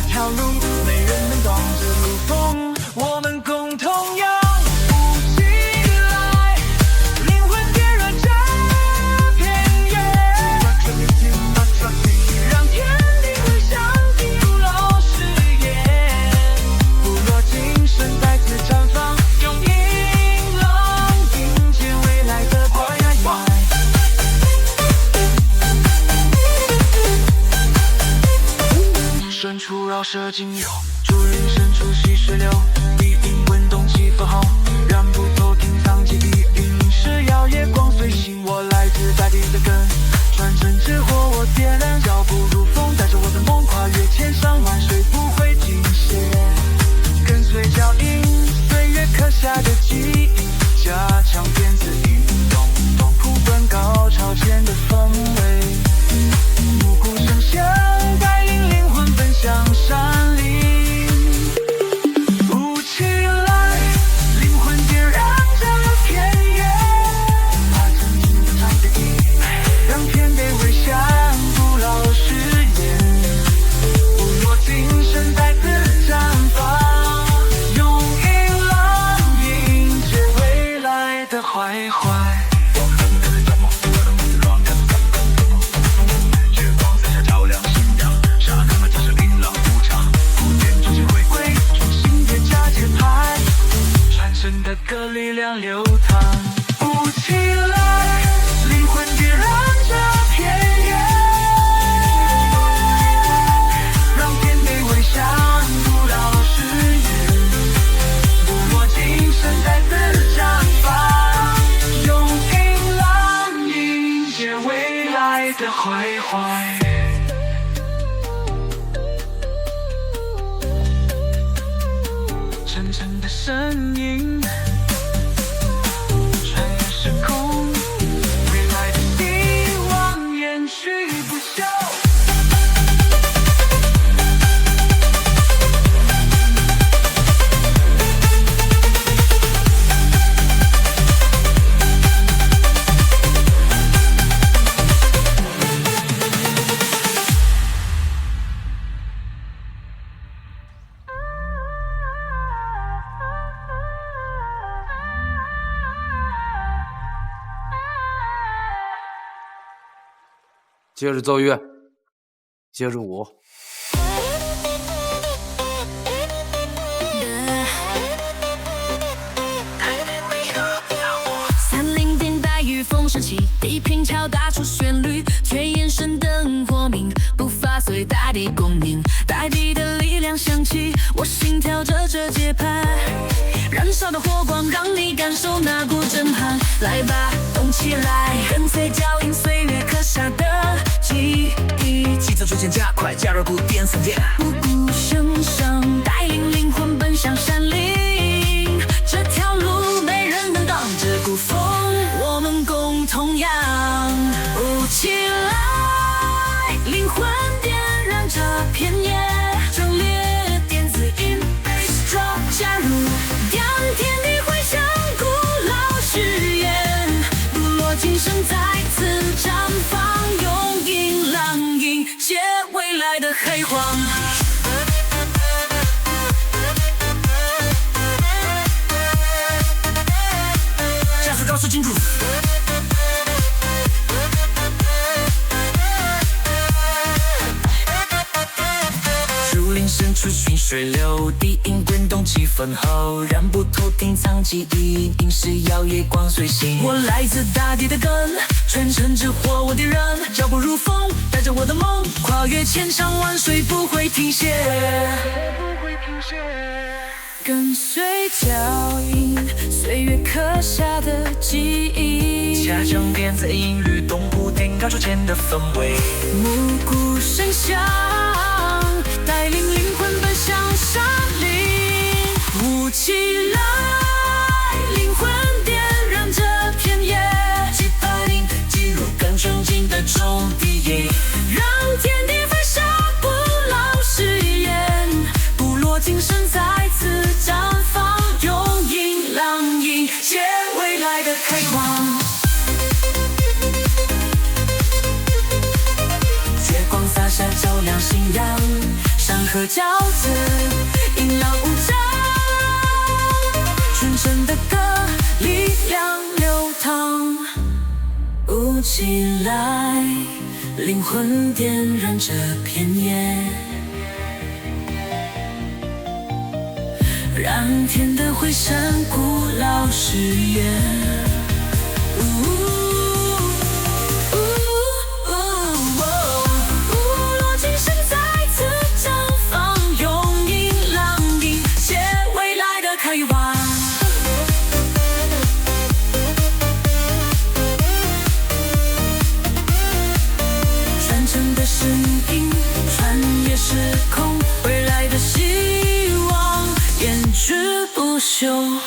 这条路，没人能挡着路风，我们共同仰舞起来，灵魂点燃这片野，让天地回响起古老誓言，部落精神再次绽放，用音浪迎接未来的快快。深处绕射金流，竹林深处细水流，低音滚动起伏后，让不透听藏起低音是耀夜光随行，我来自大地的根，传承之火我点燃，脚步如风，带着我的梦跨越千山万水不会停歇，跟随脚印，岁月刻下的记忆，加强电子音，咚咚谱本高潮前的氛围，暮鼓声响带领灵魂奔向山林，舞起来，灵魂点燃这片野，把真情的传递，让天地回响古老誓言，部落精神再次绽放，用音浪迎接未来的怀怀。神的歌力量流淌，舞起来，灵魂点燃这片野，让天地回响古老誓言，部落精神再次绽放，用音浪迎接未来的怀怀。沉沉的声音，穿越时空，未来的希望延续不朽。接着奏乐，接着舞。森林电带雨风升起，地平敲打出旋律，却眼神灯火明，步伐随大地共鸣，大地的力量响起，我心跳着这节拍，燃烧的火光让你感受那股震撼，来吧，动起来，跟随脚印，岁月刻下的记忆，节奏逐渐加快，加入鼓点3点，暮鼓声响，带领灵魂奔向山林，这条路没人能挡着古风，我们共同仰舞起来，灵魂点燃这片野，壮烈电子音 bass drop 加入，让天地回响古老誓言，部落精神再次绽放，用音浪迎接未来的黑黄。加速高速进入，树林深处寻水流，低音滚动起氛后，让不透听藏记忆，映是耀夜光随行，我来自大地的根，传承之火我点燃，脚步如风，带着我的梦，跨越千山万水不会停歇，跟随脚印，岁月刻下的记忆，加强电子音律动谱点高潮前的氛围，暮鼓声响，带领灵魂奔向山林，舞起来，灵魂点燃这片野，击拍音进入更纯净的中低音，让天地飞沙不老誓言，部落精神再次绽放，用音浪迎接未来的开光。月光洒下照亮信仰，和骄子，阴阳无常，纯真的歌，力量流淌。舞起来，灵魂点燃这片夜，让天的回声古老誓言。落金声再次绽放，用音浪影写未来的开往。传承的声音，穿越时空，未来的希望，延续不朽。